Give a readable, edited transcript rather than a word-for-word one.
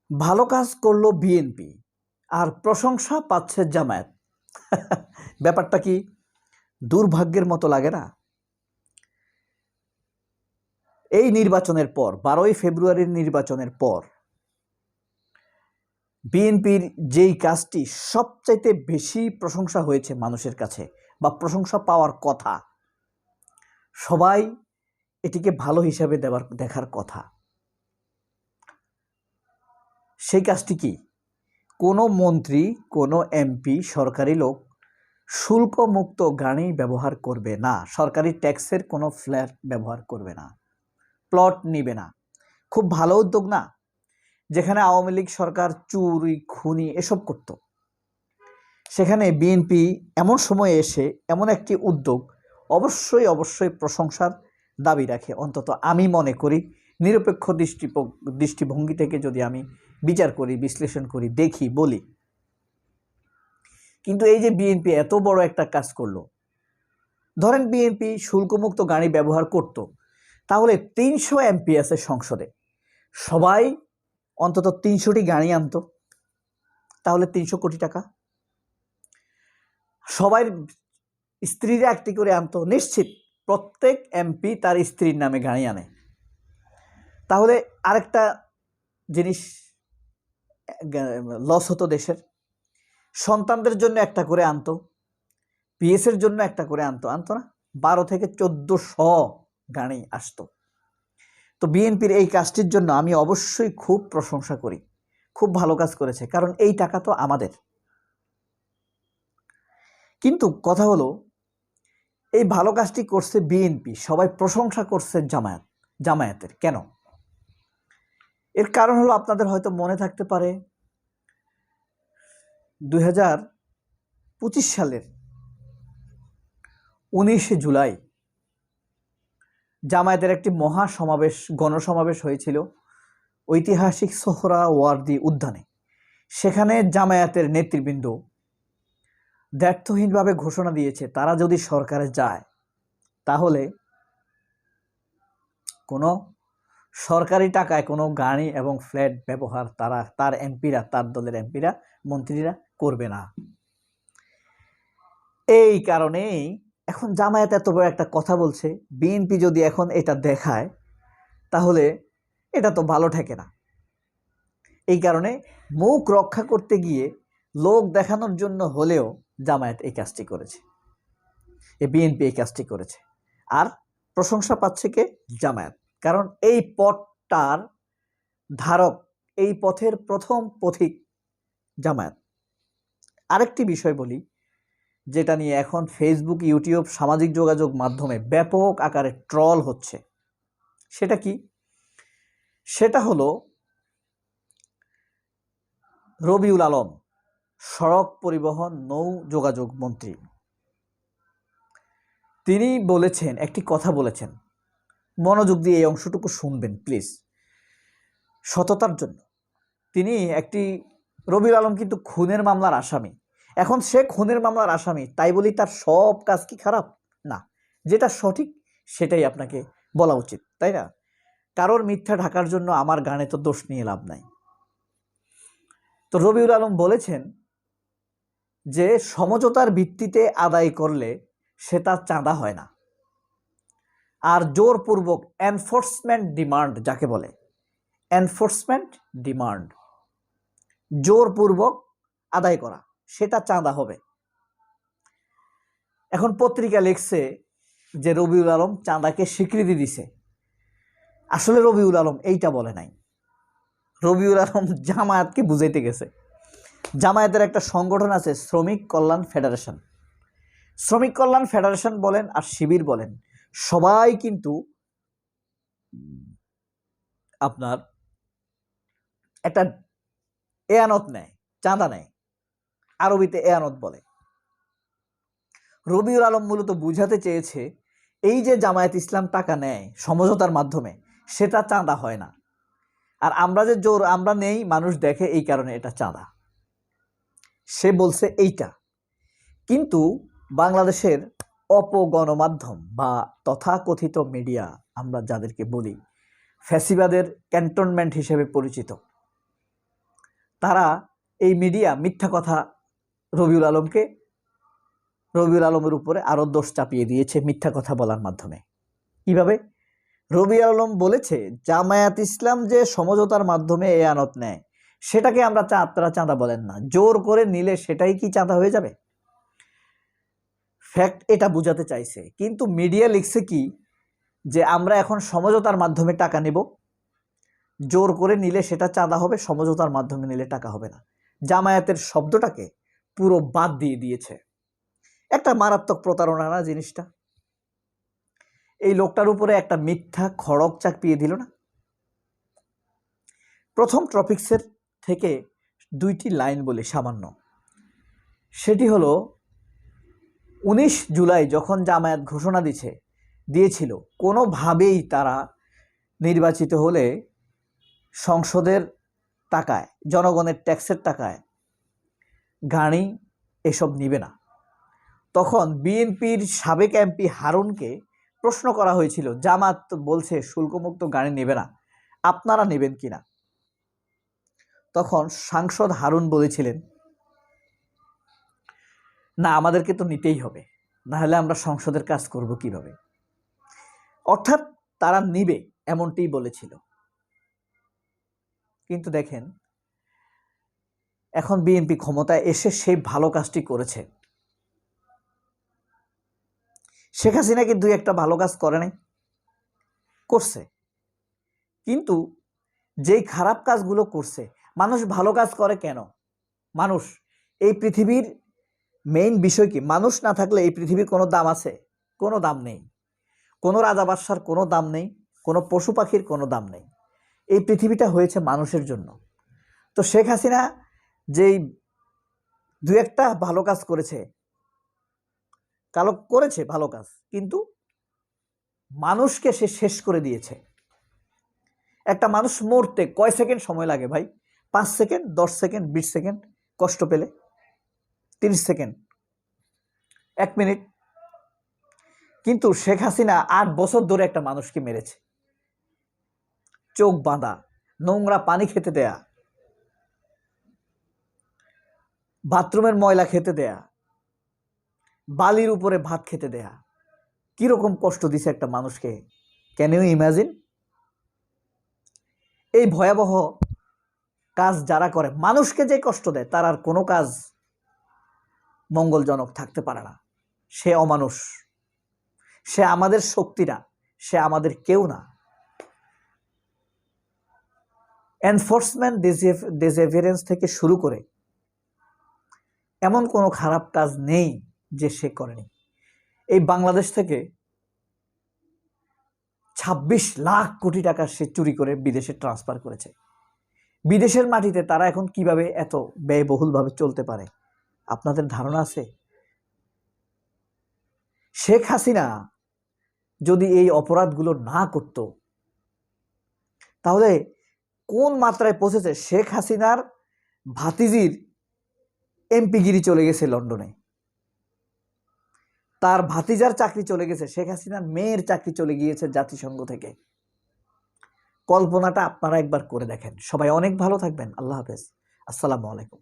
ভালো কাজ করলো বিএনপি আর প্রশংসা পাচ্ছে জামায়াত। ব্যাপারটা কি দুর্ভাগ্যের মতো লাগে না? এই নির্বাচনের পর 12ই ফেব্রুয়ারির নির্বাচনের পর বিএনপির যেই কাজটি সবচাইতে বেশি প্রশংসা হয়েছে মানুষের কাছে বা প্রশংসা পাওয়ার কথা, সবাই এটিকে ভালো হিসাবে দেখার কথা, সেই কাজটি কি? কোনো মন্ত্রী, কোনো এমপি, সরকারি লোক শুল্কমুক্ত গাড়ি ব্যবহার করবে না, সরকারি ট্যাক্সের কোনো ফ্ল্যাট ব্যবহার করবে না, প্লট নিবে না। খুব ভালো উদ্যোগ না? যেখানে আওয়ামী লীগ সরকার চুরি খুনি এসব করত, সেখানে বিএনপি এমন সময়ে এসে এমন একটি উদ্যোগ অবশ্যই প্রশংসার দাবি রাখে। অন্তত আমি মনে করি, নিরপেক্ষ দৃষ্টিভঙ্গি থেকে যদি আমি বিচার করি, বিশ্লেষণ করি, দেখি, বলি। কিন্তু এই যে বিএনপি এত বড় একটা কাজ করলো, ধরেন বিএনপি শুল্কমুক্ত গাড়ি ব্যবহার করত, তাহলে 300 এমপি আছে সংসদে, সবাই অন্তত 300টি গাড়ি আনতো, তাহলে 300 কোটি টাকা। সবাই স্ত্রীরা একটি করে আনতো, নিশ্চিত প্রত্যেক এমপি তার স্ত্রীর নামে গাড়ি আনে। তাহলে আরেকটা জিনিস লস হতো দেশের, সন্তানদের জন্য একটা করে আনতো, পিএসের জন্য একটা করে আনতো না? 12 থেকে 1400 গাড়ি আসতো। তো বিএনপির এই কাজটির জন্য আমি অবশ্যই খুব প্রশংসা করি, খুব ভালো কাজ করেছে, কারণ এই টাকা তো আমাদের। কিন্তু কথা হলো, এই ভালো কাজটি করছে বিএনপি, সবাই প্রশংসা করছে জামায়াতের। কেন? এর কারণ হলো, আপনাদের হয়তো মনে থাকতে পারে 2025 সালের 19 জুলাই জামায়াতের একটি গণসমাবেশ হয়েছিল ঐতিহাসিক সোহরাওয়ার্দী উদ্যানে। সেখানে জামায়াতের নেতৃবৃন্দ দ্ব্যর্থহীনভাবে ঘোষণা দিয়েছে, তারা যদি সরকারে যায় তাহলে কোনো সরকারি টাকায় কোনো গাড়ি এবং ফ্ল্যাট ব্যবহার তার দলের এমপিরা, মন্ত্রীরা করবে না। এই কারণেই এখন জামায়াত এত বড় একটা কথা বলছে, বিএনপি যদি এখন এটা দেখায় তাহলে এটা তো ভালো ঠেকে না। এই কারণে মুখ রক্ষা করতে গিয়ে, লোক দেখানোর জন্য হলেও জামায়াত এই কাজটি করেছে, বিএনপি এই কাজটি করেছে। আর প্রশংসা পাচ্ছে কে? জামায়াত। কারণ এই পথটার ধারক, এই পথের প্রথম পথিক জামায়াত। আরেকটি বিষয় বলি, যেটা নিয়ে এখন ফেসবুক, ইউটিউব, সামাজিক যোগাযোগ মাধ্যমে ব্যাপক আকারে ট্রল হচ্ছে, সেটা কি? সেটা হলো রবিউল আলম, সড়ক পরিবহন নৌ যোগাযোগ মন্ত্রী। তিনি বলেছেন, একটি কথা বলেছেন, মনোযোগ দিয়ে এই অংশটুকু শুনবেন প্লিজ, সততার জন্য। রবিউল আলম কিন্তু খুনের মামলার আসামি। এখন সে খুনের মামলার আসামি, তাই বলি তার সব কাজ কি খারাপ? না, যেটা সঠিক সেটাই আপনাকে বলা উচিত, তাই না? কারোর মিথ্যা ঢাকার জন্য আমার গানে তো দোষ নিয়ে লাভ নাই। তো রবিউল আলম বলেছেন যে সমঝোতার ভিত্তিতে আদায় করলে সেটা চাঁদা হয় না, আর জোরপূর্বক এনফোর্সমেন্ট ডিমান্ড, যাকে বলে এনফোর্সমেন্ট ডিমান্ড, জোরপূর্বক আদায় করা, সেটা চাঁদা হবে। এখন পত্রিকা লিখছে যে রবিউল আলম চাঁদাকে স্বীকৃতি দিছে। আসলে রবিউল আলম এইটা বলে নাই। রবিউল আলম জামায়াতকে বুঝাইতে গেছে। জামায়াতের একটা সংগঠন আছে, শ্রমিক কল্যাণ ফেডারেশন। শ্রমিক কল্যাণ ফেডারেশন বলেন আর শিবির বলেন, সবাই কিন্তু আপনার একটা এয়ানত নেয়, চাঁদা নেয়, আরবিতে এয়ানত বলে। রবিউল আলম মূলত বুঝাতে চেয়েছে, এই যে জামায়াত ইসলাম টাকা নেয় সমঝোতার মাধ্যমে, সেটা চাঁদা হয় না, আর আমরা নেই, মানুষ দেখে, এই কারণে এটা চাঁদা। সে বলছে এইটা। কিন্তু বাংলাদেশের অপগণমাধ্যম বা তথাকথিত মিডিয়া, আমরা যাদেরকে বলি ফ্যাসিবাদের ক্যান্টনমেন্ট হিসেবে পরিচিত, তারা এই মিডিয়া মিথ্যা কথা রবিউল আলমের উপরে আরো দোষ চাপিয়ে দিয়েছে মিথ্যা কথা বলার মাধ্যমে। কিভাবে? রবিউল আলম বলেছে জামায়াত ইসলাম যে সমঝোতার মাধ্যমে এই আনত নেয় সেটাকে আপনারা চাঁদা বলেন না, জোর করে নিলে সেটাই কি চাঁদা হয়ে যাবে? ফ্যাক্ট এটা বোঝাতে চাইছে, কিন্তু মিডিয়া লিখছে কি যে আমরা এখন সমঝোতার মাধ্যমে টাকা নেব, জোর করে নিলে সেটা চাঁদা হবে, সমঝোতার মাধ্যমে নিলে টাকা হবে না। জামায়াতের শব্দটাকে পুরো বাদ দিয়ে দিয়েছে। একটা মারাত্মক প্রতারণা না জিনিসটা? এই লোকটার উপরে একটা মিথ্যা খড়গ চাপিয়ে দিল না? প্রথম টপিক্সের থেকে 2টি লাইন বলি সামান্য। সেটি হলো 19 জুলাই যখন জামায়াত ঘোষণা দিয়েছিল কোনোভাবেই তারা নির্বাচিত হলে সংসদের টাকায়, জনগণের ট্যাক্সের টাকায় গাড়ি এসব নিবে না। তখন বিএনপির সাবেক এমপি হারুনকে প্রশ্ন করা হয়েছিল, জামাত বলছে শুল্কমুক্ত গাড়ি নেবে না, আপনারা নেবেন কিনা? তখন সাংসদ হারুন বলেছিলেন, না, আমাদেরকে তো নিতেই হবে, না হলে আমরা সংসদের কাজ করব কিভাবে? অর্থাৎ তারা নিবে এমনটাই বলেছিল। কিন্তু দেখেন এখন বিএনপি ক্ষমতায় এসে সেই ভালো কাজটি করেছে। শেখ হাসিনা কি 2-1টা ভালো কাজ করে নাই? করছে, কিন্তু যেই খারাপ কাজগুলো করছে, মানুষ ভালো কাজ করে কেন? মানুষ, এই পৃথিবীর মেইন বিষয় কি? মানুষ না থাকলে এই পৃথিবীর কোনো দাম আছে? কোনো দাম নেই। কোনো রাজা বাদশার কোনো দাম নেই, কোনো পশু পাখির কোনো দাম নেই। এই পৃথিবীটা হয়েছে মানুষের জন্য। তো শেখ হাসিনা যেই 2-1টা ভালো কাজ করেছে ভালো কাজ, কিন্তু মানুষকে সে শেষ করে দিয়েছে। একটা মানুষ মরতে কয় সেকেন্ড সময় লাগে ভাই? 5 সেকেন্ড, 10 সেকেন্ড, 20 সেকেন্ড, কষ্ট পেলে 30 সেকেন্ড, 1 মিনিট। কিন্তু শেখ হাসিনা 8 বছর ধরে একটা মানুষকে মেরেছে। চোখ বাঁধা, নোংরা পানি খেতে দেয়া, বাথরুমের ময়লা খেতে দেয়া, বালির উপরে ভাত খেতে দেয়া। কিরকম কষ্ট দিছে একটা মানুষকে, ক্যান ইউ ইমাজিন? এই ভয়াবহ কাজ যারা করে, মানুষকে যে কষ্ট দেয়, তার আর কোনো কাজ মঙ্গলজনক থাকতে পারে না। সে অমানুষ, সে আমাদের শক্তি না, সে আমাদের কেউ না। এনফোর্সমেন্ট ডিসঅ্যাপিয়ারেন্স থেকে শুরু করে এমন কোনো খারাপ কাজ নেই যে সে করেনি। এই বাংলাদেশ থেকে 26 লাখ কোটি টাকা সে চুরি করে বিদেশে ট্রান্সফার করেছে। বিদেশের মাটিতে তারা এখন কিভাবে এত ব্যয়বহুলভাবে চলতে পারে আপনাদের ধারণা আছে? শেখ হাসিনা যদি এই অপরাধগুলো না করত, তাহলে কোন মাত্রায় পৌঁছেছে? শেখ হাসিনার ভাতিজির এমপিগিরি চলে গেছে লন্ডনে, তার ভাতিজার চাকরি চলে গেছে, শেখ হাসিনার মেয়ের চাকরি চলে গিয়েছে জাতিসংঘ থেকে। কল্পনাটা আপনারা একবার করে দেখেন। সবাই অনেক ভালো থাকবেন। আল্লাহ হাফেজ, আসসালামু আলাইকুম।